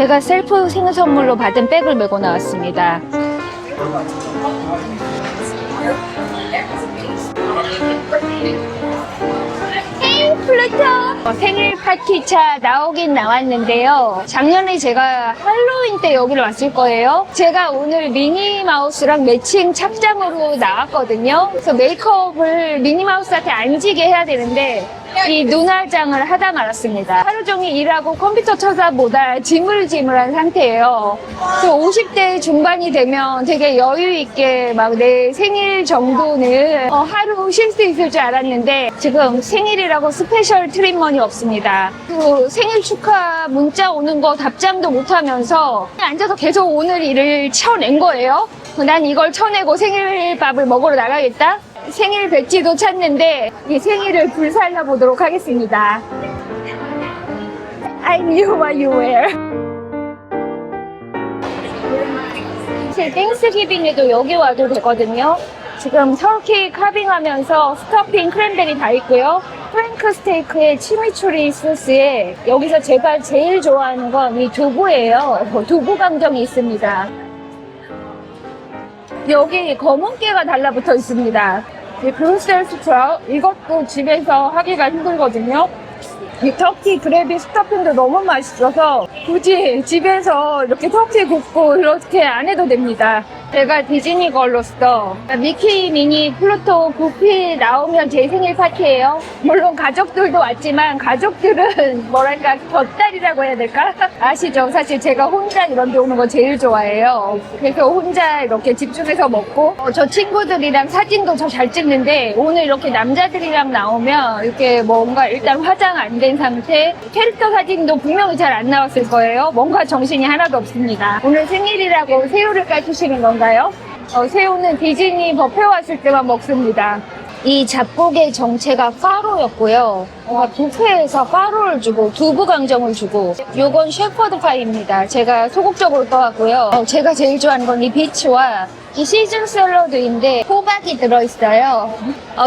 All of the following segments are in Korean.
제가 셀프 생일 선물로 받은 백을 메고 나왔습니다. 플루토! 생일 파티차 나오긴 나왔는데요. 작년에 제가 할로윈 때 여기를 왔을 거예요. 제가 오늘 미니마우스랑 매칭 착장으로 나왔거든요. 그래서 메이크업을 미니마우스한테 안 지게 해야 되는데 이 눈화장을 하다 말았습니다. 하루 종일 일하고 컴퓨터 쳐다보다 지물지물한 상태예요. 그래서 50대 중반이 되면 되게 여유 있게 막 내 생일 정도는 하루 쉴 수 있을 줄 알았는데 지금 생일이라고 스페셜 트리트먼이 없습니다. 그 생일 축하 문자 오는 거 답장도 못하면서 앉아서 계속 오늘 일을 쳐낸 거예요. 난 이걸 쳐내고 생일밥을 먹으러 나가겠다. 생일 배지도 찾는데 이 생일을 불살려 보도록 하겠습니다. I knew what you wear. 사실 땡스기빙에도 여기 와도 되거든요. 지금 터키 카빙하면서 스토핑 크랜베리 다 있고요. 프랭크 스테이크에 치미추리 소스에 여기서 제가 제일 좋아하는 건 이 두부예요. 두부 강정이 있습니다. 여기 검은 깨가 달라붙어 있습니다. 이 브루셀스 스프라웃 이것도 집에서 하기가 힘들거든요. 이 터키 그래비 스토핑도 너무 맛있어서 굳이 집에서 이렇게 터키 굽고 이렇게 안 해도 됩니다. 제가 디즈니 걸로서 미키 미니 플루토 구피 나오면 제 생일 파티예요. 물론 가족들도 왔지만 가족들은 뭐랄까 곁다리라고 해야 될까? 아시죠? 사실 제가 혼자 이런 데 오는 거 제일 좋아해요. 그래서 혼자 이렇게 집중해서 먹고 저 친구들이랑 사진도 저 잘 찍는데 오늘 이렇게 남자들이랑 나오면 이렇게 뭔가 일단 화장 안 된 상태 캐릭터 사진도 분명히 잘 안 나왔을 거예요. 뭔가 정신이 하나도 없습니다. 오늘 생일이라고 새우를 까주시는 건가요? 새우는 디즈니 버페 왔을 때만 먹습니다. 이 잡곡의 정체가 파로였고요. 뷔페에서 파로를 주고 두부 강정을 주고 요건 셰퍼드 파이입니다. 제가 소극적으로 떠왔고요. 제가 제일 좋아하는 건 이 비치와 이 시즌 샐러드인데 호박이 들어있어요.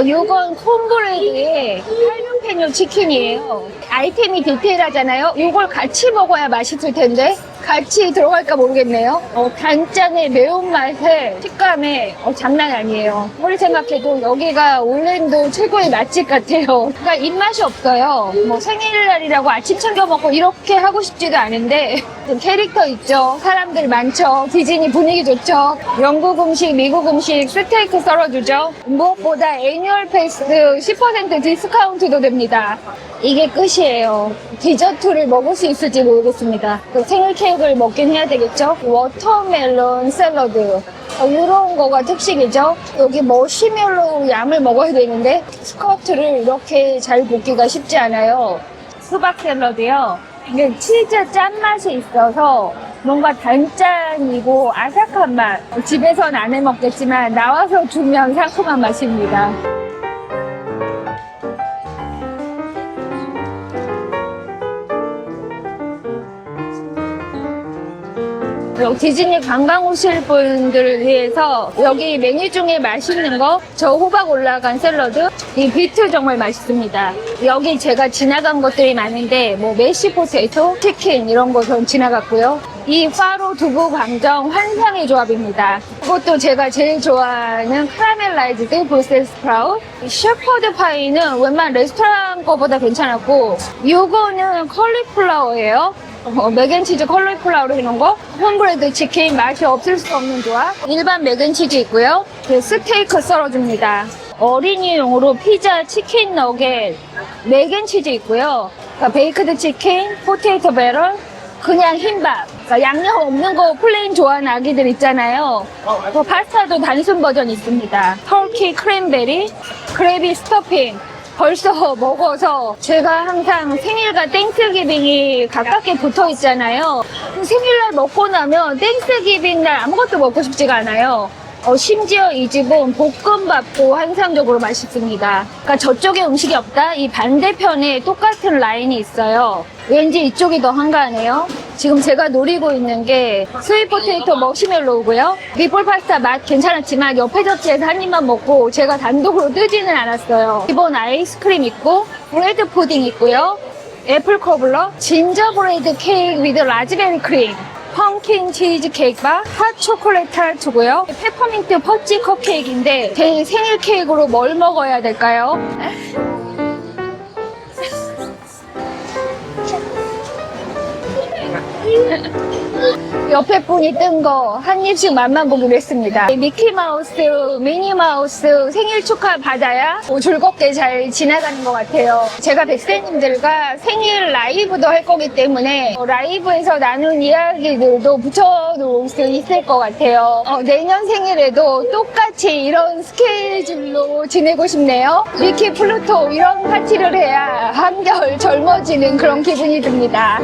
요건 콘브레드에 할륨페뇨 치킨이에요. 아이템이 디테일하잖아요. 요걸 같이 먹어야 맛있을 텐데 같이 들어갈까 모르겠네요. 단짠의 매운맛에 식감에 장난 아니에요. 아무리 생각해도 여기가 올랜도 최고의 맛집 같아요. 그러니까 입맛이 없어요. 뭐 생일날이라고 아침 챙겨 먹고 이렇게 하고 싶지도 않은데 좀 캐릭터 있죠. 사람들 많죠. 디즈니 분위기 좋죠. 영국 음식, 미국 음식 스테이크 썰어주죠. 무엇보다 애니얼 패스 10% 디스카운트도 됩니다. 이게 끝이에요. 디저트를 먹을 수 있을지 모르겠습니다. 생일 케이크를 먹긴 해야 되겠죠. 워터멜론 샐러드 이런 거가 특식이죠. 여기 머시멜로우 얌을 먹어야 되는데 스커트를 이렇게 잘 볶기가 쉽지 않아요. 수박 샐러드요. 이게 치즈 짠맛이 있어서 뭔가 단짠이고 아삭한 맛. 집에선 안 해먹겠지만 나와서 주면 상큼한 맛입니다. 디즈니 관광 오실 분들을 위해서 여기 메뉴 중에 맛있는 거 저 호박 올라간 샐러드 이 비트 정말 맛있습니다. 여기 제가 지나간 것들이 많은데 뭐 메시 포테이토, 치킨 이런 거 전 지나갔고요. 이 파로 두부 강정 환상의 조합입니다. 이것도 제가 제일 좋아하는 카라멜라이즈드 브루셀 스프라웃. 셰퍼드 파이는 웬만한 레스토랑 거보다 괜찮았고 요거는 컬리플라워예요. 맥앤치즈 컬리플라워로 해놓은 거. 홈브레드 치킨 맛이 없을 수 없는 조합. 일반 맥앤치즈 있고요. 스테이크 썰어줍니다. 어린이용으로 피자, 치킨 너겟, 맥앤치즈 있고요. 그러니까 베이크드 치킨, 포테이토 배럴, 그냥 흰밥. 그러니까 양념 없는 거 플레인 좋아하는 아기들 있잖아요. 파스타도 단순 버전 있습니다. 터키 크랜베리, 그래비 스토핑. 벌써 먹어서 제가 항상 생일과 땡스기빙이 가깝게 붙어 있잖아요. 생일날 먹고 나면 땡스기빙날 아무것도 먹고 싶지가 않아요. 심지어 이 집은 볶음밥도 환상적으로 맛있습니다. 그러니까 저쪽에 음식이 없다? 이 반대편에 똑같은 라인이 있어요. 왠지 이쪽이 더 한가하네요. 지금 제가 노리고 있는 게 스윗 포테이토 머시멜로우고요. 미볼 파스타 맛 괜찮았지만 옆에 접시에서 한 입만 먹고 제가 단독으로 뜨지는 않았어요. 기본 아이스크림 있고 브레드 푸딩 있고요. 애플 커블러, 진저브레드 케이크 위드 라즈베리 크림, 펌킨 치즈 케이크바, 핫 초콜릿 타르트고요. 페퍼민트 퍼치 컵케이크인데 제 생일 케이크로 뭘 먹어야 될까요? 옆에 분이 뜬 거 한 입씩 맛만 보기로 했습니다. 미키마우스, 미니마우스 생일 축하 받아야 즐겁게 잘 지나가는 것 같아요. 제가 백세님들과 생일 라이브도 할 거기 때문에 라이브에서 나눈 이야기들도 붙여놓을 수 있을 것 같아요. 내년 생일에도 똑같이 이런 스케줄로 지내고 싶네요. 미키 플루토 이런 파티를 해야 한결 젊어지는 그런 기분이 듭니다.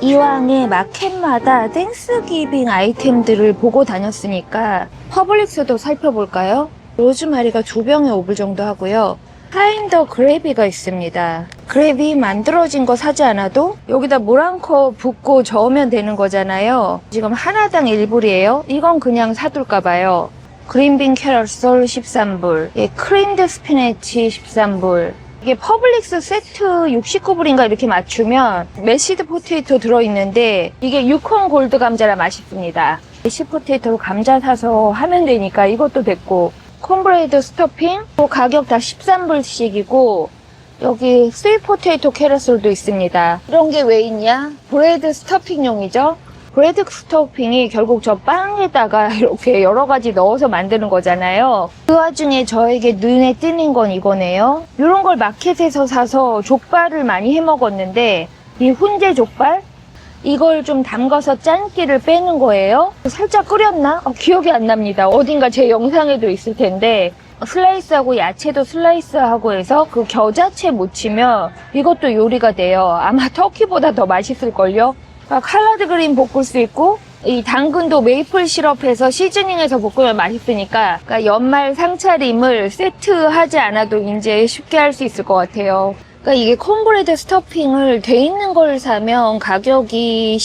이왕에 마켓마다 땡스기빙 아이템들을 보고 다녔으니까 퍼블릭스도 살펴볼까요? 로즈마리가 2병에 5불 정도 하고요. 파인더 그래비가 있습니다. 그래비 만들어진 거 사지 않아도 여기다 물 한 컵 붓고 저으면 되는 거잖아요. 지금 하나당 1불이에요. 이건 그냥 사둘까봐요. 그린빈 캐러솔 13불, 크림드 스피네치 13불. 이게 퍼블릭스 세트 69불인가 이렇게 맞추면 메시드 포테이토 들어있는데 이게 유콘 골드 감자라 맛있습니다. 메시 포테이토로 감자 사서 하면 되니까 이것도 됐고, 콘브레이드 스토핑 가격 다 13불씩이고 여기 스윗 포테이토 캐러솔도 있습니다. 이런 게 왜 있냐? 브레드 스토핑용이죠. 브레드 스토핑이 결국 저 빵에다가 이렇게 여러 가지 넣어서 만드는 거잖아요. 그 와중에 저에게 눈에 띄는 건 이거네요. 이런 걸 마켓에서 사서 족발을 많이 해 먹었는데 이 훈제 족발? 이걸 좀 담가서 짠기를 빼는 거예요. 살짝 끓였나? 기억이 안 납니다. 어딘가 제 영상에도 있을 텐데 슬라이스하고 야채도 슬라이스하고 해서 그 겨자채 무치면 이것도 요리가 돼요. 아마 터키보다 더 맛있을걸요. 칼라드 그린 볶을 수 있고 이 당근도 메이플 시럽해서 시즈닝해서 볶으면 맛있으니까 그러니까 연말 상차림을 세트하지 않아도 이제 쉽게 할 수 있을 것 같아요. 그러니까 이게 콘브레드 스토핑을 돼 있는 걸 사면 가격이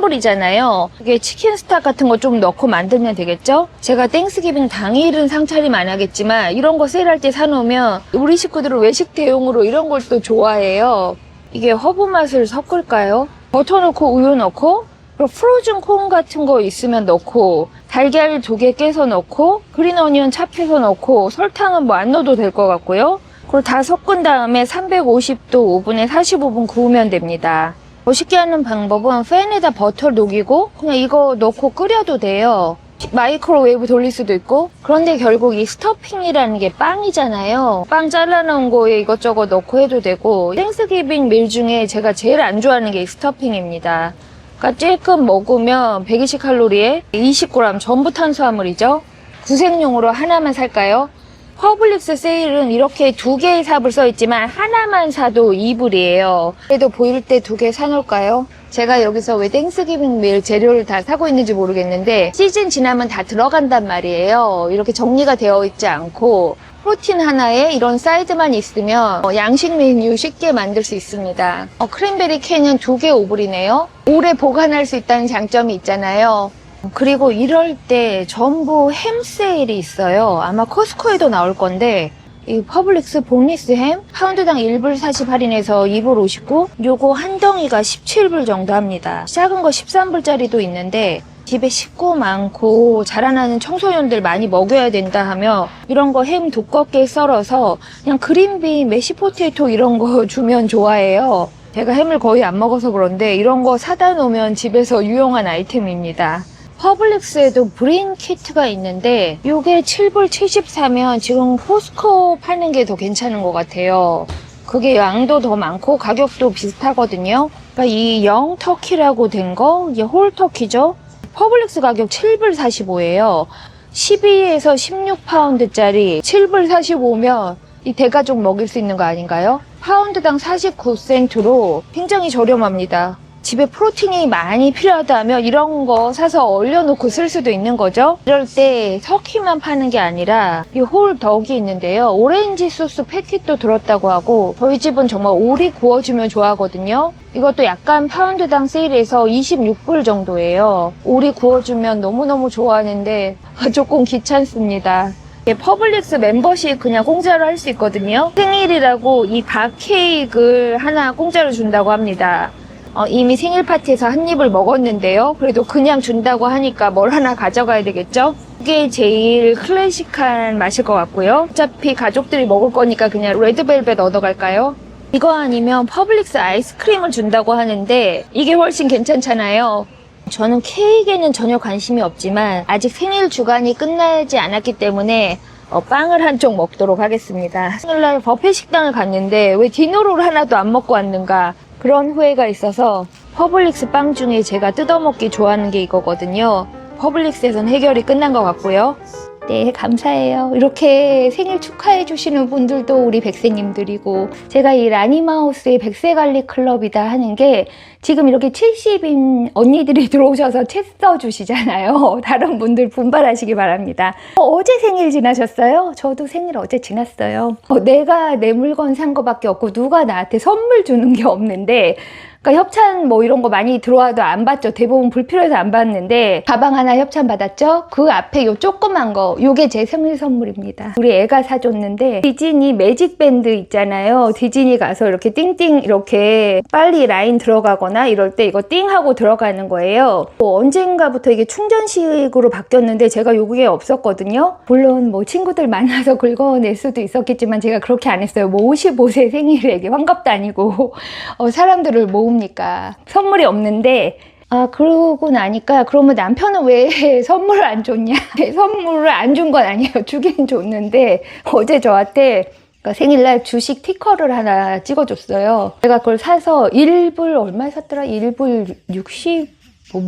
13불이잖아요. 이게 치킨 스탁 같은 거 좀 넣고 만들면 되겠죠? 제가 땡스기빙 당일은 상차림 안 하겠지만 이런 거 세일할 때 사놓으면 우리 식구들은 외식 대용으로 이런 걸 또 좋아해요. 이게 허브 맛을 섞을까요? 버터 넣고 우유 넣고 그리고 프로즌 콘 같은 거 있으면 넣고 달걀 2개 깨서 넣고 그린 어니언 찹해서 넣고 설탕은 뭐 안 넣어도 될 것 같고요. 그리고 다 섞은 다음에 350도 오븐에 45분 구우면 됩니다. 멋있게 하는 방법은 팬에다 버터를 녹이고 그냥 이거 넣고 끓여도 돼요. 마이크로웨이브 돌릴 수도 있고. 그런데 결국 이 스토핑이라는 게 빵이잖아요. 빵 잘라놓은 거에 이것저것 넣고 해도 되고, 땡스기빙 밀 중에 제가 제일 안 좋아하는 게 이 스토핑입니다. 그러니까 찔끔 먹으면 120칼로리에 20g 전부 탄수화물이죠. 구색용으로 하나만 살까요? 퍼블릭스 세일은 이렇게 2개의 삽을 써있지만 하나만 사도 2불이에요. 그래도 보일 때 2개 사놓을까요? 제가 여기서 왜 땡스기빙 밀 재료를 다 사고 있는지 모르겠는데 시즌 지나면 다 들어간단 말이에요. 이렇게 정리가 되어 있지 않고 프로틴 하나에 이런 사이드만 있으면 양식 메뉴 쉽게 만들 수 있습니다. 크랜베리 캔은 2개 5불이네요. 오래 보관할 수 있다는 장점이 있잖아요. 그리고 이럴 때 전부 햄 세일이 있어요. 아마 코스코에도 나올 건데 이 퍼블릭스 본리스 햄 파운드당 1불 40 할인해서 2불 59, 요거 한 덩이가 17불 정도 합니다. 작은 거 13불짜리도 있는데 집에 식구 많고 자라나는 청소년들 많이 먹여야 된다 하면 이런 거 햄 두껍게 썰어서 그냥 그린빈, 메시포테이토 이런 거 주면 좋아해요. 제가 햄을 거의 안 먹어서 그런데 이런 거 사다 놓으면 집에서 유용한 아이템입니다. 퍼블릭스에도 브린 키트가 있는데 이게 7불 74면 지금 포스코 파는 게 더 괜찮은 것 같아요. 그게 양도 더 많고 가격도 비슷하거든요. 그러니까 이 영 터키라고 된 거, 이게 홀 터키죠. 퍼블릭스 가격 7불 45예요. 12에서 16파운드짜리 7불 45면 이 대가족 먹일 수 있는 거 아닌가요? 파운드당 49센트로 굉장히 저렴합니다. 집에 프로틴이 많이 필요하다면 이런 거 사서 얼려놓고 쓸 수도 있는 거죠. 이럴 때 터키만 파는 게 아니라 이 홀 덕이 있는데요. 오렌지 소스 패킷도 들었다고 하고 저희 집은 정말 오리 구워주면 좋아하거든요. 이것도 약간 파운드당 세일해서 26불 정도예요. 오리 구워주면 너무너무 좋아하는데 조금 귀찮습니다. 퍼블릭스 멤버십 그냥 공짜로 할 수 있거든요. 생일이라고 이 밥 케이크를 하나 공짜로 준다고 합니다. 이미 생일파티에서 한 입을 먹었는데요. 그래도 그냥 준다고 하니까 뭘 하나 가져가야 되겠죠? 이게 제일 클래식한 맛일 것 같고요. 어차피 가족들이 먹을 거니까 그냥 레드벨벳 얻어갈까요? 이거 아니면 퍼블릭스 아이스크림을 준다고 하는데 이게 훨씬 괜찮잖아요. 저는 케이크에는 전혀 관심이 없지만 아직 생일 주간이 끝나지 않았기 때문에 빵을 한쪽 먹도록 하겠습니다. 생일날 버페 식당을 갔는데 왜 디너롤 하나도 안 먹고 왔는가 그런 후회가 있어서 퍼블릭스 빵 중에 제가 뜯어먹기 좋아하는 게 이거거든요. 퍼블릭스에선 해결이 끝난 것 같고요. 네, 감사해요. 이렇게 생일 축하해 주시는 분들도 우리 백세님들이고 제가 이 라니마우스의 백세관리 클럽이다 하는 게 지금 이렇게 70인 언니들이 들어오셔서 책 써주시잖아요. 다른 분들 분발하시기 바랍니다. 어제 생일 지나셨어요? 저도 생일 어제 지났어요. 내가 내 물건 산 거밖에 없고 누가 나한테 선물 주는 게 없는데 그러니까 협찬 뭐 이런 거 많이 들어와도 안 받죠. 대부분 불필요해서 안 받는데 가방 하나 협찬 받았죠. 그 앞에 요 조그만 거 요게 제 생일 선물입니다. 우리 애가 사줬는데 디즈니 매직 밴드 있잖아요. 디즈니 가서 이렇게 띵띵 이렇게 빨리 라인 들어가거나 이럴 때 이거 띵 하고 들어가는 거예요. 언젠가부터 이게 충전식으로 바뀌었는데 제가 요게 없었거든요. 물론 뭐 친구들 만나서 긁어낼 수도 있었겠지만 제가 그렇게 안 했어요. 뭐 55세 생일에 이게 환갑도 아니고 사람들을 모읍니까? 선물이 없는데 그러고 나니까 그러면 남편은 왜 선물을 안 줬냐? 선물을 안 준 건 아니에요. 주긴 줬는데 어제 저한테 생일날 주식 티커를 하나 찍어줬어요. 제가 그걸 사서 1불 얼마에 샀더라? 1불 60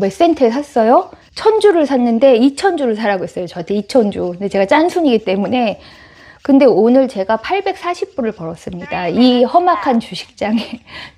몇 센트에 샀어요. 1000주를 샀는데 2000주를 사라고 했어요. 저한테 2000주. 근데 제가 짠순이기 때문에 근데 오늘 제가 840불을 벌었습니다. 이 험악한 주식장에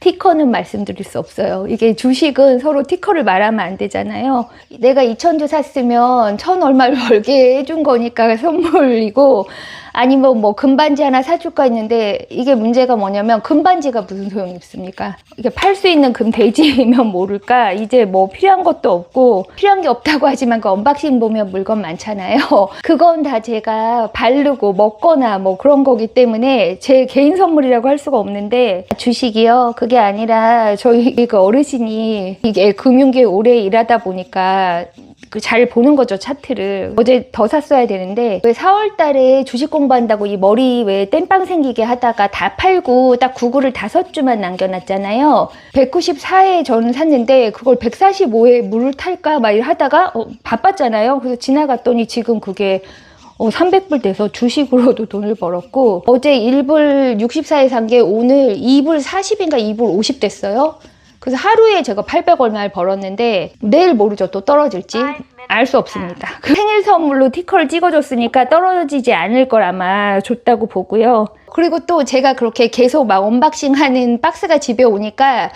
티커는 말씀드릴 수 없어요. 이게 주식은 서로 티커를 말하면 안 되잖아요. 내가 2000주 샀으면 1000 얼마를 벌게 해준 거니까 선물이고 아니면 뭐 금반지 하나 사줄까 했는데 이게 문제가 뭐냐면 금반지가 무슨 소용이 있습니까? 이게 팔 수 있는 금돼지면 모를까 이제 뭐 필요한 것도 없고 필요한 게 없다고 하지만 그 언박싱 보면 물건 많잖아요. 그건 다 제가 바르고 먹거나 뭐 그런 거기 때문에 제 개인 선물이라고 할 수가 없는데 주식이요? 그게 아니라 저희 그 어르신이 이게 금융계에 오래 일하다 보니까 잘 보는 거죠, 차트를. 어제 더 샀어야 되는데 왜 4월 달에 주식 공부한다고 이 머리 왜 땜빵 생기게 하다가 다 팔고 딱 구글을 5주만 남겨놨잖아요. 194에 저는 샀는데 그걸 145에 물을 탈까 막 하다가 바빴잖아요. 그래서 지나갔더니 지금 그게 300불 돼서 주식으로도 돈을 벌었고 어제 1불 64에 산 게 오늘 2불 40인가 2불 50 됐어요. 그래서 하루에 제가 800 얼마를 벌었는데 내일 모르죠. 또 떨어질지 알 수 없습니다. 생일 선물로 티커를 찍어줬으니까 떨어지지 않을 걸 아마 줬다고 보고요. 그리고 또 제가 그렇게 계속 막 언박싱하는 박스가 집에 오니까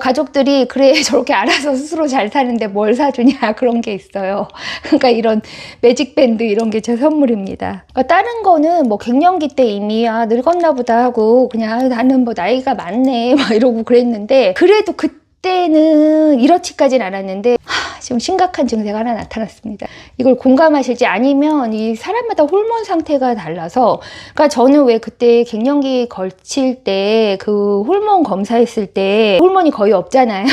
가족들이 그래 저렇게 알아서 스스로 잘 사는데 뭘 사주냐 그런 게 있어요. 그러니까 이런 매직밴드 이런 게 제 선물입니다. 그러니까 다른 거는 뭐 갱년기 때 이미 늙었나 보다 하고 그냥 나는 뭐 나이가 많네 막 이러고 그랬는데 그래도 그때는 이렇지까진 않았는데 지금 심각한 증세가 하나 나타났습니다. 이걸 공감하실지 아니면 이 사람마다 호르몬 상태가 달라서 그러니까 저는 왜 그때 갱년기 걸칠 때 그 호르몬 검사했을 때 호르몬이 거의 없잖아요.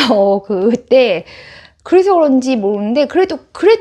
그때 그래서 그런지 모르는데 그래도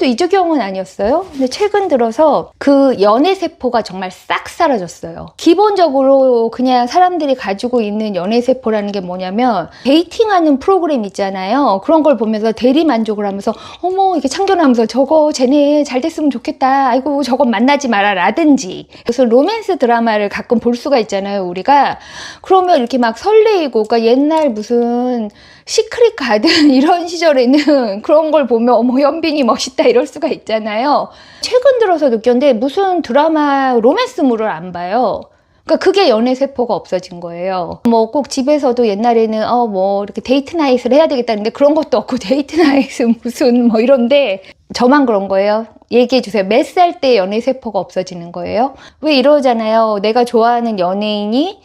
이적경은 아니었어요. 근데 최근 들어서 그 연애세포가 정말 싹 사라졌어요. 기본적으로 그냥 사람들이 가지고 있는 연애세포라는 게 뭐냐면 데이팅하는 프로그램 있잖아요. 그런 걸 보면서 대리만족을 하면서 어머 이게 참견하면서 저거 쟤네 잘 됐으면 좋겠다. 아이고 저건 만나지 마라 라든지 그래서 로맨스 드라마를 가끔 볼 수가 있잖아요. 우리가 그러면 이렇게 막 설레이고 그러니까 옛날 무슨 시크릿 가든 이런 시절에는 그런 걸 보면 어머 현빈이 멋있다 이럴 수가 있잖아요. 최근 들어서 느꼈는데 무슨 드라마 로맨스물을 안 봐요. 그러니까 그게 연애 세포가 없어진 거예요. 뭐 꼭 집에서도 옛날에는 뭐 이렇게 데이트 나잇을 해야 되겠다는데 그런 것도 없고 데이트 나잇은 무슨 뭐 이런데 저만 그런 거예요? 얘기해 주세요. 몇 살 때 연애 세포가 없어지는 거예요? 왜 이러잖아요. 내가 좋아하는 연예인이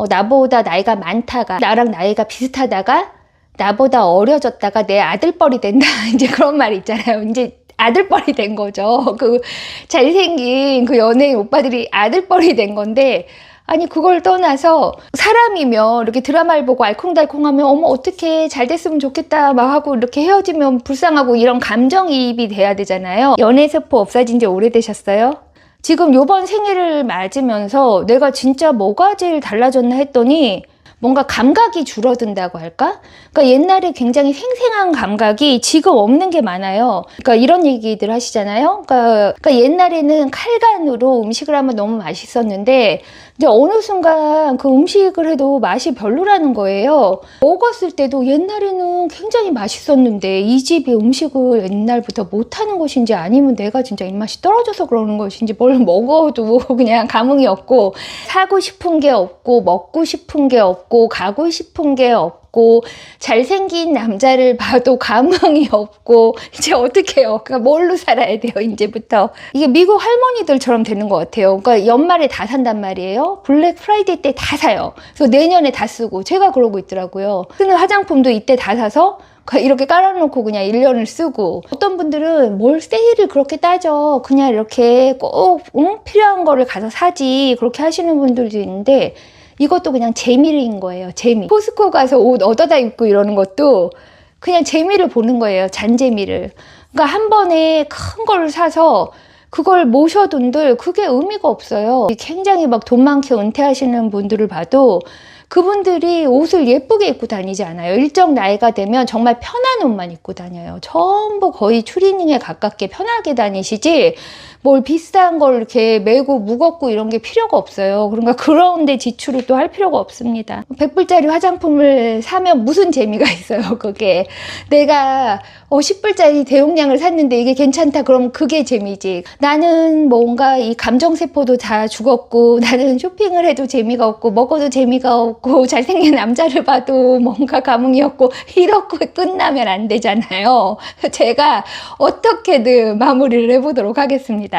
나보다 나이가 많다가 나랑 나이가 비슷하다가 나보다 어려졌다가 내 아들뻘이 된다. 이제 그런 말 있잖아요. 이제 아들뻘이 된 거죠. 그 잘생긴 그 연예인 오빠들이 아들뻘이 된 건데, 아니 그걸 떠나서 사람이면 이렇게 드라마를 보고 알콩달콩하면 어머 어떡해 잘 됐으면 좋겠다 막 하고 이렇게 헤어지면 불쌍하고 이런 감정이입이 돼야 되잖아요. 연애세포 없어진 지 오래되셨어요? 지금 요번 생일을 맞으면서 내가 진짜 뭐가 제일 달라졌나 했더니 뭔가 감각이 줄어든다고 할까? 그러니까 옛날에 굉장히 생생한 감각이 지금 없는 게 많아요. 그러니까 이런 얘기들 하시잖아요. 그러니까 옛날에는 칼간으로 음식을 하면 너무 맛있었는데 이제 어느 순간 그 음식을 해도 맛이 별로라는 거예요. 먹었을 때도 옛날에는 굉장히 맛있었는데 이 집이 음식을 옛날부터 못하는 것인지 아니면 내가 진짜 입맛이 떨어져서 그러는 것인지 뭘 먹어도 그냥 감흥이 없고 사고 싶은 게 없고 먹고 싶은 게 없고 가고 싶은 게 없고 잘생긴 남자를 봐도 감흥이 없고 이제 어떻게 해요? 그러니까 뭘로 살아야 돼요 이제부터. 이게 미국 할머니들처럼 되는 것 같아요. 그러니까 연말에 다 산단 말이에요. 블랙프라이데이 때 다 사요. 그래서 내년에 다 쓰고 제가 그러고 있더라고요. 쓰는 화장품도 이때 다 사서 이렇게 깔아놓고 그냥 1년을 쓰고, 어떤 분들은 뭘 세일을 그렇게 따져 그냥 이렇게 꼭 필요한 거를 가서 사지 그렇게 하시는 분들도 있는데 이것도 그냥 재미인 거예요. 재미. 포스코 가서 옷 얻어다 입고 이러는 것도 그냥 재미를 보는 거예요. 잔재미를. 그러니까 한 번에 큰 걸 사서 그걸 모셔둔들 그게 의미가 없어요. 굉장히 막 돈 많게 은퇴하시는 분들을 봐도 그분들이 옷을 예쁘게 입고 다니지 않아요. 일정 나이가 되면 정말 편한 옷만 입고 다녀요. 전부 거의 추리닝에 가깝게 편하게 다니시지 뭘 비싼 걸 이렇게 메고 무겁고 이런 게 필요가 없어요. 그러니까 그런데 지출을 또 할 필요가 없습니다. 100불짜리 화장품을 사면 무슨 재미가 있어요. 그게 내가 10불짜리 대용량을 샀는데 이게 괜찮다 그럼 그게 재미지. 나는 뭔가 이 감정세포도 다 죽었고 나는 쇼핑을 해도 재미가 없고 먹어도 재미가 없고 잘생긴 남자를 봐도 뭔가 감흥이 없고 이렇게 끝나면 안 되잖아요. 제가 어떻게든 마무리를 해보도록 하겠습니다.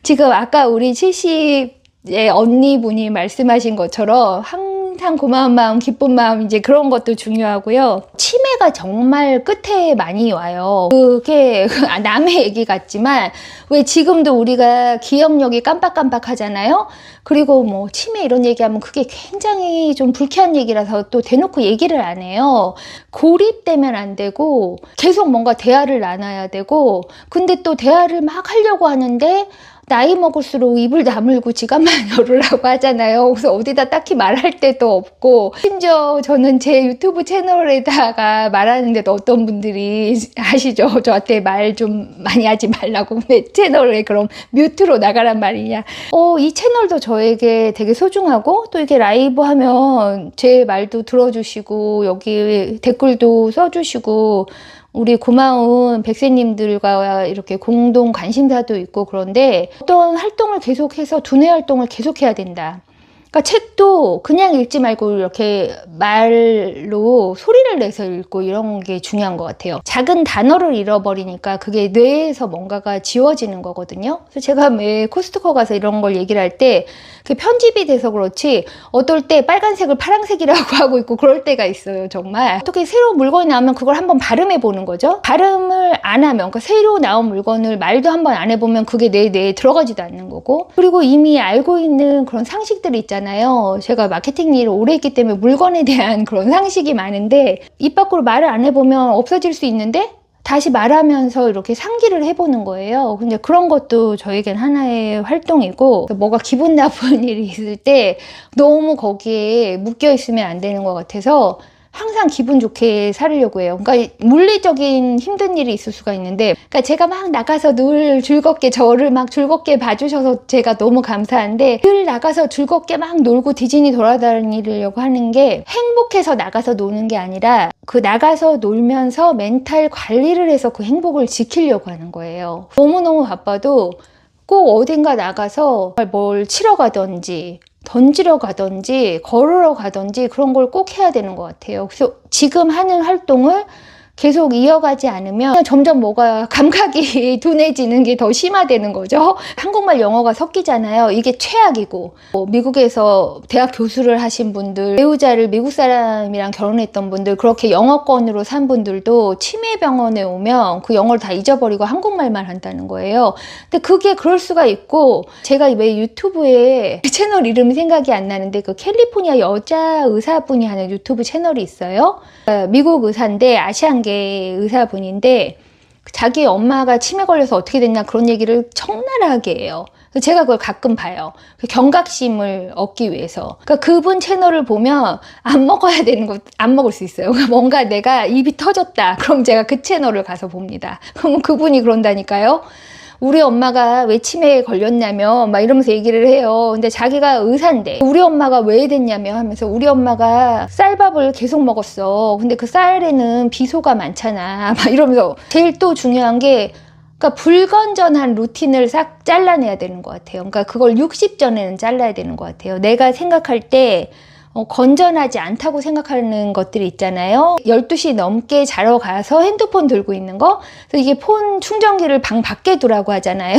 지금 아까 우리 70의 언니분이 말씀하신 것처럼 항상 고마운 마음, 기쁜 마음 이제 그런 것도 중요하고요. 치매가 정말 끝에 많이 와요. 그게 남의 얘기 같지만 왜 지금도 우리가 기억력이 깜빡깜빡 하잖아요. 그리고 뭐 치매 이런 얘기하면 그게 굉장히 좀 불쾌한 얘기라서 또 대놓고 얘기를 안 해요. 고립되면 안 되고 계속 뭔가 대화를 나눠야 되고, 근데 또 대화를 막 하려고 하는데 나이 먹을수록 입을 다물고 지갑만 열으라고 하잖아요. 그래서 어디다 딱히 말할 데도 없고, 심지어 저는 제 유튜브 채널에다가 말하는데도 어떤 분들이 아시죠? 저한테 말 좀 많이 하지 말라고. 내 채널에 그럼 뮤트로 나가란 말이냐. 이 채널도 저에게 되게 소중하고 또 이렇게 라이브 하면 제 말도 들어주시고 여기 댓글도 써주시고 우리 고마운 백세님들과 이렇게 공동 관심사도 있고, 그런데 어떤 활동을 계속해서 두뇌 활동을 계속해야 된다. 그러니까 책도 그냥 읽지 말고 이렇게 말로 소리를 내서 읽고 이런 게 중요한 것 같아요. 작은 단어를 잃어버리니까 그게 뇌에서 뭔가가 지워지는 거거든요. 그래서 제가 왜 코스트코 가서 이런 걸 얘기를 할 때 그게 편집이 돼서 그렇지 어떨 때 빨간색을 파란색이라고 하고 있고 그럴 때가 있어요. 정말 어떻게 새로운 물건이 나오면 그걸 한번 발음해 보는 거죠. 발음을 안 하면, 그러니까 새로 나온 물건을 말도 한번 안 해보면 그게 내 뇌에 들어가지도 않는 거고, 그리고 이미 알고 있는 그런 상식들이 있잖아요. 제가 마케팅 일을 오래 했기 때문에 물건에 대한 그런 상식이 많은데 입 밖으로 말을 안 해보면 없어질 수 있는데 다시 말하면서 이렇게 상기를 해보는 거예요. 근데 그런 것도 저에겐 하나의 활동이고, 뭐가 기분 나쁜 일이 있을 때 너무 거기에 묶여 있으면 안 되는 것 같아서 항상 기분 좋게 살려고 해요. 그러니까 물리적인 힘든 일이 있을 수가 있는데, 그러니까 제가 막 나가서 늘 즐겁게 저를 막 즐겁게 봐주셔서 제가 너무 감사한데, 늘 나가서 즐겁게 막 놀고 디즈니 돌아다니려고 하는 게 행복해서 나가서 노는 게 아니라 그 나가서 놀면서 멘탈 관리를 해서 그 행복을 지키려고 하는 거예요. 너무너무 바빠도 꼭 어딘가 나가서 뭘 치러 가든지 던지러 가든지 걸으러 가든지 그런 걸 꼭 해야 되는 것 같아요. 그래서 지금 하는 활동을 계속 이어가지 않으면 점점 뭐가 감각이 둔해지는 게 더 심화되는 거죠. 한국말 영어가 섞이잖아요. 이게 최악이고, 미국에서 대학 교수를 하신 분들, 배우자를 미국 사람이랑 결혼했던 분들, 그렇게 영어권으로 산 분들도 치매병원에 오면 그 영어를 다 잊어버리고 한국말만 한다는 거예요. 근데 그게 그럴 수가 있고, 제가 왜 유튜브에 채널 이름이 생각이 안 나는데 그 캘리포니아 여자 의사분이 하는 유튜브 채널이 있어요. 미국 의사인데 아시안계 의사분인데 자기 엄마가 치매 걸려서 어떻게 됐냐 그런 얘기를 적나라하게 해요. 제가 그걸 가끔 봐요. 경각심을 얻기 위해서. 그러니까 그분 채널을 보면 안 먹어야 되는 거 안 먹을 수 있어요. 그러니까 뭔가 내가 입이 터졌다. 그럼 제가 그 채널을 가서 봅니다. 그럼 그분이 그런다니까요. 우리 엄마가 왜 치매에 걸렸냐면 막 이러면서 얘기를 해요. 근데 자기가 의사인데 우리 엄마가 왜 됐냐며 하면서 우리 엄마가 쌀밥을 계속 먹었어. 근데 그 쌀에는 비소가 많잖아. 막 이러면서 제일 또 중요한 게 그러니까 불건전한 루틴을 싹 잘라내야 되는 것 같아요. 그러니까 그걸 60 전에는 잘라야 되는 것 같아요. 내가 생각할 때 건전하지 않다고 생각하는 것들이 있잖아요. 12시 넘게 자러 가서 핸드폰 들고 있는 거. 그래서 이게 폰 충전기를 방 밖에 두라고 하잖아요.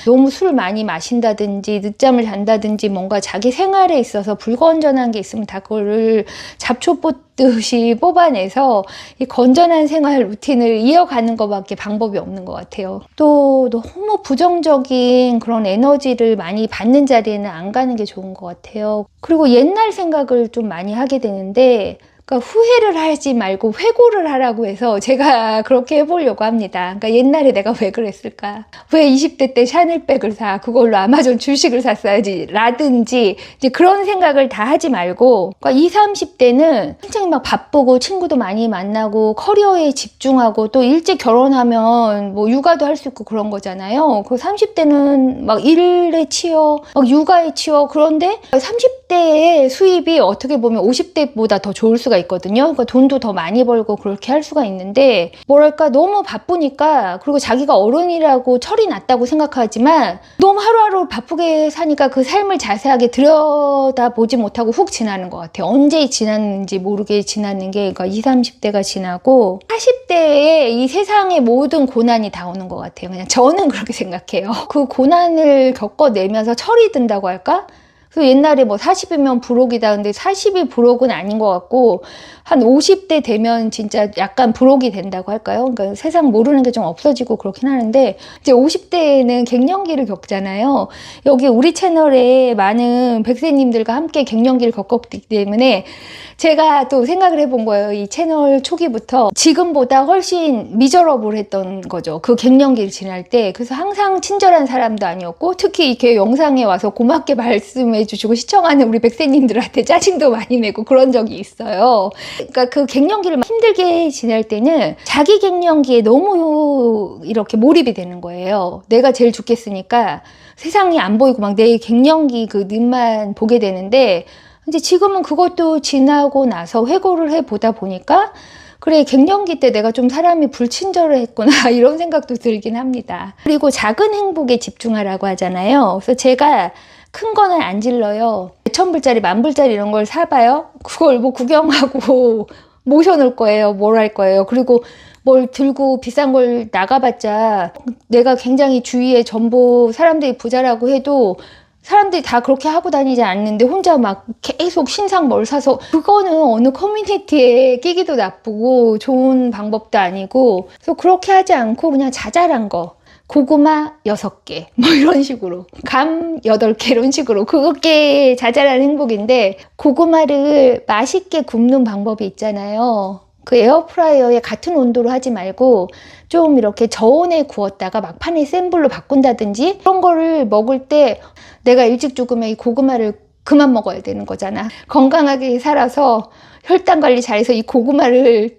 너무 술 많이 마신다든지 늦잠을 잔다든지 뭔가 자기 생활에 있어서 불건전한 게 있으면 다 그거를 잡초 뽑듯이 뽑아내서 이 건전한 생활 루틴을 이어가는 것밖에 방법이 없는 것 같아요. 또 너무 부정적인 그런 에너지를 많이 받는 자리에는 안 가는 게 좋은 것 같아요. 그리고 옛날 생각을 좀 많이 하게 되는데 그러니까 후회를 하지 말고 회고를 하라고 해서 제가 그렇게 해보려고 합니다. 그러니까 옛날에 내가 왜 그랬을까? 왜 20대 때 샤넬백을 사? 그걸로 아마존 주식을 샀어야지. 라든지 이제 그런 생각을 다 하지 말고 그러니까 20, 30대는 굉장히 막 바쁘고 친구도 많이 만나고 커리어에 집중하고 또 일찍 결혼하면 뭐 육아도 할 수 있고 그런 거잖아요. 그 30대는 막 일에 치여, 막 육아에 치여. 그런데 30대의 수입이 어떻게 보면 50대보다 더 좋을 수가 있거든요. 그러니까 돈도 더 많이 벌고 그렇게 할 수가 있는데 뭐랄까 너무 바쁘니까 그리고 자기가 어른이라고 철이 났다고 생각하지만 너무 하루하루 바쁘게 사니까 그 삶을 자세하게 들여다보지 못하고 훅 지나는 것 같아요. 언제 지났는지 모르게 지나는 게 그러니까 20, 30대가 지나고 40대에 이 세상의 모든 고난이 다 오는 것 같아요. 그냥 저는 그렇게 생각해요. 그 고난을 겪어내면서 철이 든다고 할까? 그래서 옛날에 뭐 40이면 부록이다. 근데 40이 부록은 아닌 것 같고 한 50대 되면 진짜 약간 부록이 된다고 할까요? 그러니까 세상 모르는 게 좀 없어지고 그렇긴 하는데 이제 50대에는 갱년기를 겪잖아요. 여기 우리 채널에 많은 백세님들과 함께 갱년기를 겪었기 때문에 제가 또 생각을 해본 거예요. 이 채널 초기부터 지금보다 훨씬 미저러블했던 거죠. 그 갱년기를 지날 때. 그래서 항상 친절한 사람도 아니었고 특히 이렇게 영상에 와서 고맙게 말씀해 주시고 시청하는 우리 백세님들한테 짜증도 많이 내고 그런 적이 있어요. 그러니까 그 갱년기를 힘들게 지낼 때는 자기 갱년기에 너무 이렇게 몰입이 되는 거예요. 내가 제일 죽겠으니까 세상이 안 보이고 막 내 갱년기 그 눈만 보게 되는데 이제 지금은 그것도 지나고 나서 회고를 해보다 보니까 그래 갱년기 때 내가 좀 사람이 불친절했구나 이런 생각도 들긴 합니다. 그리고 작은 행복에 집중하라고 하잖아요. 그래서 제가 큰 거는 안 질러요. 1,000불짜리, 10,000불짜리 이런 걸 사봐요. 그걸 뭐 구경하고 모셔놓을 거예요. 뭘 할 거예요. 그리고 뭘 들고 비싼 걸 나가봤자 내가 굉장히 주위에 전부 사람들이 부자라고 해도 사람들이 다 그렇게 하고 다니지 않는데 혼자 막 계속 신상 뭘 사서 그거는 어느 커뮤니티에 끼기도 나쁘고 좋은 방법도 아니고 그래서 그렇게 하지 않고 그냥 자잘한 거 고구마 6개 뭐 이런 식으로 감 8개 이런 식으로 그게 자잘한 행복인데 고구마를 맛있게 굽는 방법이 있잖아요. 그 에어프라이어에 같은 온도로 하지 말고 좀 이렇게 저온에 구웠다가 막판에 센 불로 바꾼다든지 그런 거를 먹을 때 내가 일찍 죽으면 이 고구마를 그만 먹어야 되는 거잖아. 건강하게 살아서 혈당 관리 잘해서 이 고구마를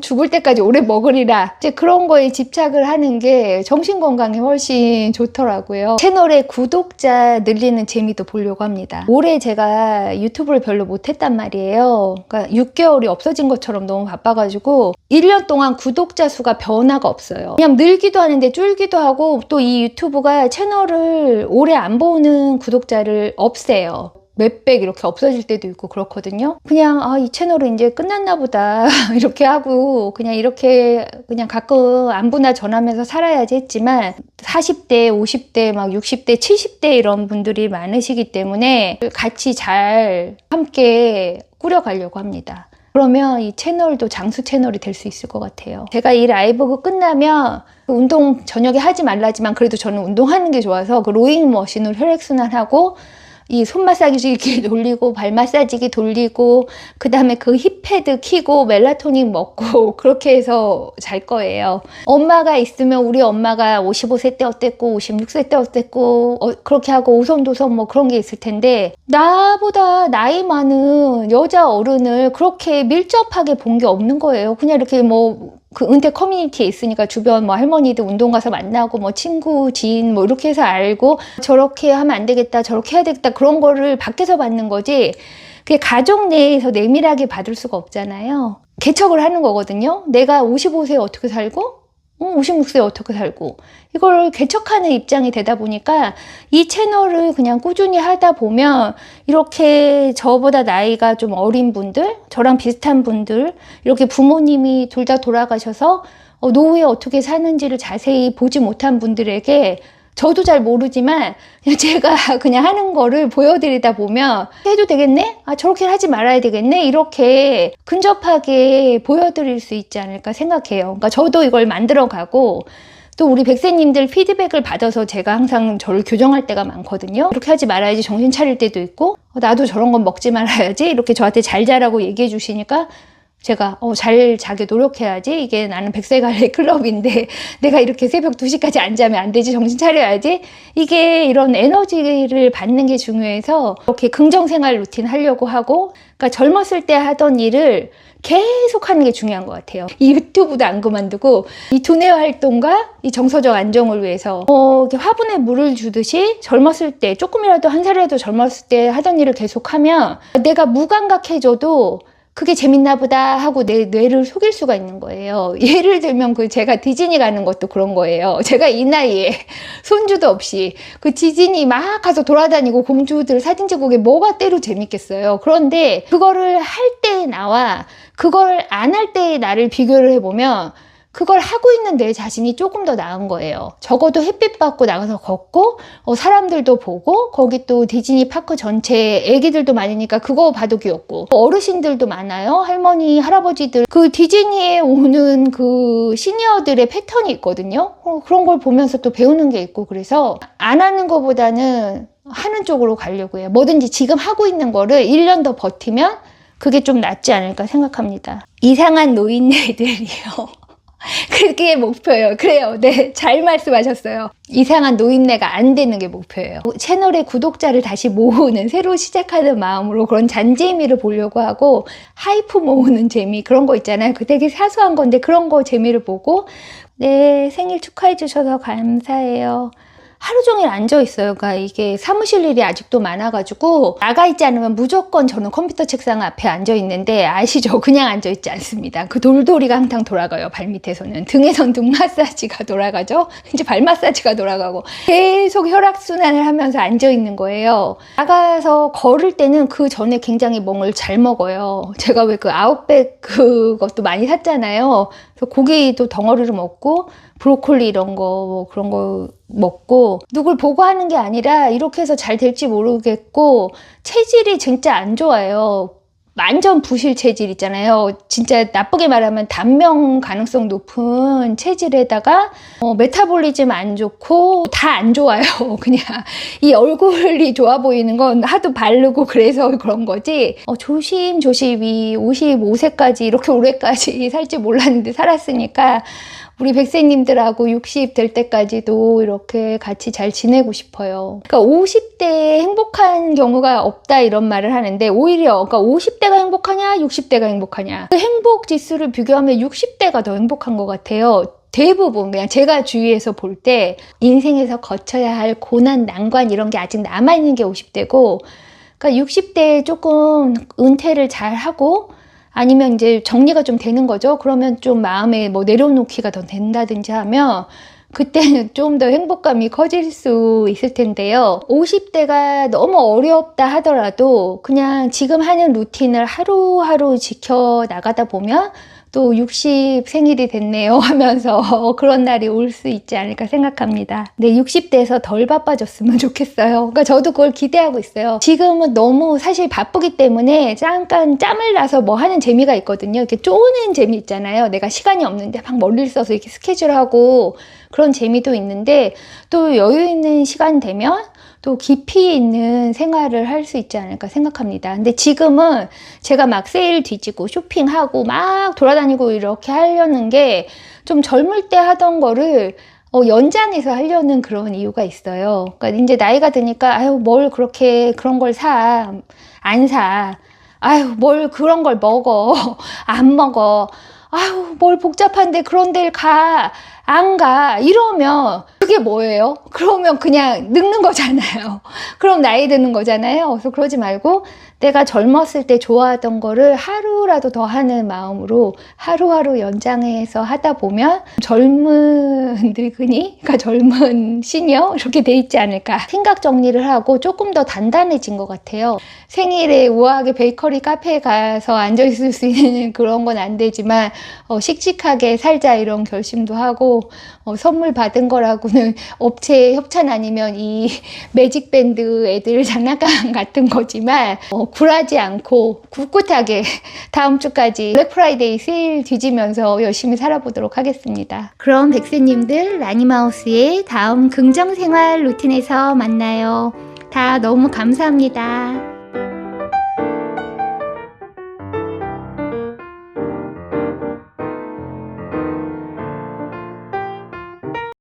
죽을 때까지 오래 먹으리라. 이제 그런 거에 집착을 하는 게 정신 건강에 훨씬 좋더라고요. 채널에 구독자 늘리는 재미도 보려고 합니다. 올해 제가 유튜브를 별로 못했단 말이에요. 그러니까 6개월이 없어진 것처럼 너무 바빠가지고 1년 동안 구독자 수가 변화가 없어요. 그냥 늘기도 하는데 줄기도 하고 또 이 유튜브가 채널을 오래 안 보는 구독자를 없애요. 몇백 이렇게 없어질 때도 있고 그렇거든요. 그냥 이 채널은 이제 끝났나 보다 이렇게 하고 그냥 이렇게 그냥 가끔 안부나 전하면서 살아야지 했지만 40대, 50대, 막 60대, 70대 이런 분들이 많으시기 때문에 같이 잘 함께 꾸려가려고 합니다. 그러면 이 채널도 장수 채널이 될 수 있을 것 같아요. 제가 이 라이브가 끝나면 운동 저녁에 하지 말라지만 그래도 저는 운동하는 게 좋아서 그 로잉 머신으로 혈액순환하고 이 손마사지기 돌리고 발 마사지기 돌리고 그 다음에 그 힙패드 키고 멜라토닌 먹고 그렇게 해서 잘 거예요. 엄마가 있으면 우리 엄마가 55세 때 어땠고 56세 때 어땠고 그렇게 하고 오손도손 뭐 그런 게 있을 텐데 나보다 나이 많은 여자 어른을 그렇게 밀접하게 본 게 없는 거예요. 그냥 이렇게 뭐 그 은퇴 커뮤니티에 있으니까 주변 뭐 할머니들 운동 가서 만나고 뭐 친구, 지인 뭐 이렇게 해서 알고 저렇게 하면 안 되겠다, 저렇게 해야 되겠다 그런 거를 밖에서 받는 거지 그게 가족 내에서 내밀하게 받을 수가 없잖아요. 개척을 하는 거거든요. 내가 55세에 어떻게 살고 56세에 어떻게 살고 이걸 개척하는 입장이 되다 보니까 이 채널을 그냥 꾸준히 하다 보면 이렇게 저보다 나이가 좀 어린 분들, 저랑 비슷한 분들, 이렇게 부모님이 둘 다 돌아가셔서 노후에 어떻게 사는지를 자세히 보지 못한 분들에게 저도 잘 모르지만 그냥 제가 그냥 하는 거를 보여드리다 보면 해도 되겠네? 저렇게 하지 말아야 되겠네? 이렇게 근접하게 보여드릴 수 있지 않을까 생각해요. 그러니까 저도 이걸 만들어가고 또 우리 백세님들 피드백을 받아서 제가 항상 저를 교정할 때가 많거든요. 이렇게 하지 말아야지 정신 차릴 때도 있고 나도 저런 건 먹지 말아야지 이렇게 저한테 잘 자라고 얘기해 주시니까 제가 잘 자게 노력해야지. 이게 나는 100세 갈래 클럽인데 내가 이렇게 새벽 2시까지 안 자면 안 되지. 정신 차려야지. 이게 이런 에너지를 받는 게 중요해서 이렇게 긍정생활 루틴 하려고 하고 그러니까 젊었을 때 하던 일을 계속 하는 게 중요한 것 같아요. 이 유튜브도 안 그만두고 이 두뇌 활동과 이 정서적 안정을 위해서 이렇게 화분에 물을 주듯이 젊었을 때 조금이라도 한 살이라도 젊었을 때 하던 일을 계속하면 내가 무감각해져도 그게 재밌나 보다 하고 내 뇌를 속일 수가 있는 거예요. 예를 들면 제가 디즈니 가는 것도 그런 거예요. 제가 이 나이에 손주도 없이 그 디즈니 막 가서 돌아다니고 공주들 사진 찍고 그게 뭐가 때로 재밌겠어요. 그런데 그거를 할 때의 나와 그걸 안 할 때의 나를 비교를 해보면 그걸 하고 있는 내 자신이 조금 더 나은 거예요. 적어도 햇빛 받고 나가서 걷고 사람들도 보고 거기 또 디즈니 파크 전체 애기들도 많으니까 그거 봐도 귀엽고 어르신들도 많아요. 할머니, 할아버지들 그 디즈니에 오는 그 시니어들의 패턴이 있거든요. 그런 걸 보면서 또 배우는 게 있고 그래서 안 하는 것보다는 하는 쪽으로 가려고 해요. 뭐든지 지금 하고 있는 거를 1년 더 버티면 그게 좀 낫지 않을까 생각합니다. 이상한 노인네들이요. 그게 목표예요. 그래요. 네, 잘 말씀하셨어요. 이상한 노인네가 안 되는 게 목표예요. 채널의 구독자를 다시 모으는 새로 시작하는 마음으로 그런 잔재미를 보려고 하고 하이프 모으는 재미 그런 거 있잖아요. 그 되게 사소한 건데 그런 거 재미를 보고 네, 생일 축하해 주셔서 감사해요. 하루 종일 앉아있어요. 그러니까 이게 사무실 일이 아직도 많아가지고 나가있지 않으면 무조건 저는 컴퓨터 책상 앞에 앉아있는데 아시죠? 그냥 앉아있지 않습니다. 그 돌돌이가 항상 돌아가요. 발밑에서는. 등에선 등 마사지가 돌아가죠. 이제 발 마사지가 돌아가고 계속 혈액순환을 하면서 앉아있는 거예요. 나가서 걸을 때는 그 전에 굉장히 멍을 잘 먹어요. 제가 왜 그 아웃백 그것도 많이 샀잖아요. 그래서 고기도 덩어리로 먹고 브로콜리 이런 거 뭐 그런 거 먹고 누굴 보고 하는 게 아니라 이렇게 해서 잘 될지 모르겠고 체질이 진짜 안 좋아요. 완전 부실 체질 있잖아요. 진짜 나쁘게 말하면 단명 가능성 높은 체질에다가 메타볼리즘 안 좋고 다 안 좋아요. 그냥 이 얼굴이 좋아 보이는 건 하도 바르고 그래서 그런 거지. 조심조심 이 55세까지 이렇게 오래까지 살지 몰랐는데 살았으니까 우리 백세님들하고 60 될 때까지도 이렇게 같이 잘 지내고 싶어요. 그러니까 50대에 행복한 경우가 없다 이런 말을 하는데 오히려 그러니까 50대가 행복하냐 60대가 행복하냐 그 행복 지수를 비교하면 60대가 더 행복한 것 같아요. 대부분 그냥 제가 주위에서 볼 때 인생에서 거쳐야 할 고난, 난관 이런 게 아직 남아있는 게 50대고 그러니까 60대에 조금 은퇴를 잘 하고 아니면 이제 정리가 좀 되는 거죠. 그러면 좀 마음에 뭐 내려놓기가 더 된다든지 하면 그때는 좀 더 행복감이 커질 수 있을 텐데요. 50대가 너무 어렵다 하더라도 그냥 지금 하는 루틴을 하루하루 지켜 나가다 보면 또 60 생일이 됐네요 하면서 그런 날이 올 수 있지 않을까 생각합니다. 네, 60대에서 덜 바빠졌으면 좋겠어요. 그러니까 저도 그걸 기대하고 있어요. 지금은 너무 사실 바쁘기 때문에 잠깐 짬을 나서 뭐 하는 재미가 있거든요. 이렇게 쪼는 재미 있잖아요. 내가 시간이 없는데 막 머리를 써서 이렇게 스케줄하고 그런 재미도 있는데 또 여유 있는 시간 되면 또 깊이 있는 생활을 할 수 있지 않을까 생각합니다. 근데 지금은 제가 막 세일 뒤지고 쇼핑하고 막 돌아다니고 이렇게 하려는 게 좀 젊을 때 하던 거를 연장해서 하려는 그런 이유가 있어요. 그러니까 이제 나이가 드니까 아유 뭘 그렇게 그런 걸 사, 안 사. 아유 뭘 그런 걸 먹어, 안 먹어. 아유 뭘 복잡한데 그런 데를 가, 안 가. 이러면 그게 뭐예요? 그러면 그냥 늙는 거잖아요. 그럼 나이 드는 거잖아요. 그래서 그러지 말고 내가 젊었을 때 좋아하던 거를 하루라도 더 하는 마음으로 하루하루 연장해서 하다 보면 젊은 늙은이, 그러니까 젊은 시니어 이렇게 돼 있지 않을까 생각 정리를 하고 조금 더 단단해진 것 같아요. 생일에 우아하게 베이커리 카페에 가서 앉아있을 수 있는 그런 건 안 되지만 씩씩하게 살자 이런 결심도 하고 선물 받은 거라고는 업체 협찬 아니면 이 매직밴드 애들 장난감 같은 거지만 굴하지 않고 꿋꿋하게 다음 주까지 블랙프라이데이 세일 뒤지면서 열심히 살아보도록 하겠습니다. 그럼 백세님들 라니마우스의 다음 긍정생활 루틴에서 만나요. 다 너무 감사합니다.